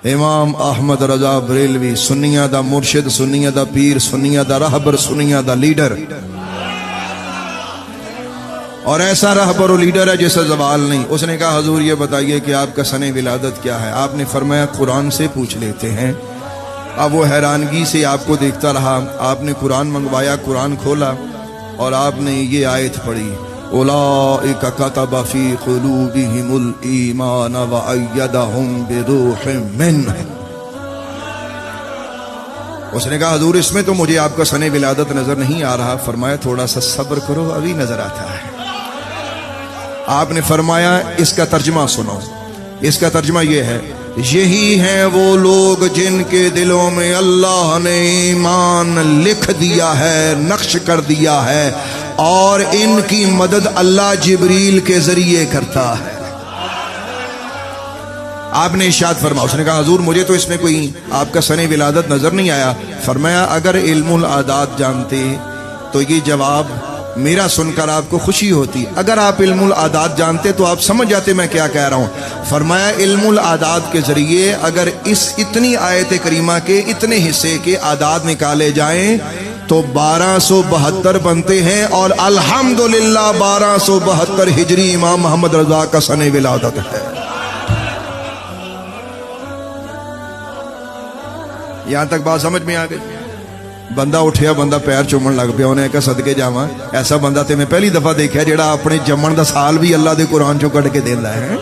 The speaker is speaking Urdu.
امام احمد رضا بریلوی سنیاں دا مرشد، سنیاں دا پیر، سنیاں دا رہبر، سنیاں دا لیڈر، اور ایسا رہبر و لیڈر ہے جسے زوال نہیں۔ اس نے کہا حضور یہ بتائیے کہ آپ کا سن ولادت کیا ہے؟ آپ نے فرمایا قرآن سے پوچھ لیتے ہیں۔ اب وہ حیرانگی سے آپ کو دیکھتا رہا۔ آپ نے قرآن منگوایا، قرآن کھولا اور آپ نے یہ آیت پڑھی، اولئک کتب فی قلوبہم الایمان وایدہم بروح منہ۔ اس نے کہا حضور اس میں تو مجھے آپ کا سن ولادت نظر نہیں آ رہا۔ فرمایا تھوڑا سا صبر کرو، ابھی نظر آتا ہے۔ آپ نے فرمایا اس کا ترجمہ سنو۔ اس کا ترجمہ یہ ہے، یہی ہیں وہ لوگ جن کے دلوں میں اللہ نے ایمان لکھ دیا ہے، نقش کر دیا ہے، اور ان کی مدد اللہ جبریل کے ذریعے کرتا ہے۔ آپ نے ارشاد فرمایا، اس نے کہا حضور مجھے تو اس میں کوئی آپ کا سن ولادت نظر نہیں آیا۔ فرمایا اگر علم العادات جانتے تو یہ جواب میرا سن کر آپ کو خوشی ہوتی، اگر آپ علم العادات جانتے تو آپ سمجھ جاتے میں کیا کہہ رہا ہوں۔ فرمایا علم العادات کے ذریعے اگر اس اتنی آیت کریمہ کے اتنے حصے کے اعداد نکالے جائیں تو 1272 بنتے ہیں، اور الحمدللہ 1272 ہجری امام محمد رضا کا سن ولادت ہے۔ یہاں تک بات سمجھ میں آ گئی؟ بندہ اٹھیا، بندہ پیر چومن لگ پیا، انہیں کہا صدقے جاواں ایسا بندہ تے میں پہلی دفعہ دیکھا جیڑا اپنے جمن دا سال بھی اللہ دے قرآن چوں کڈ کے دیندا ہے۔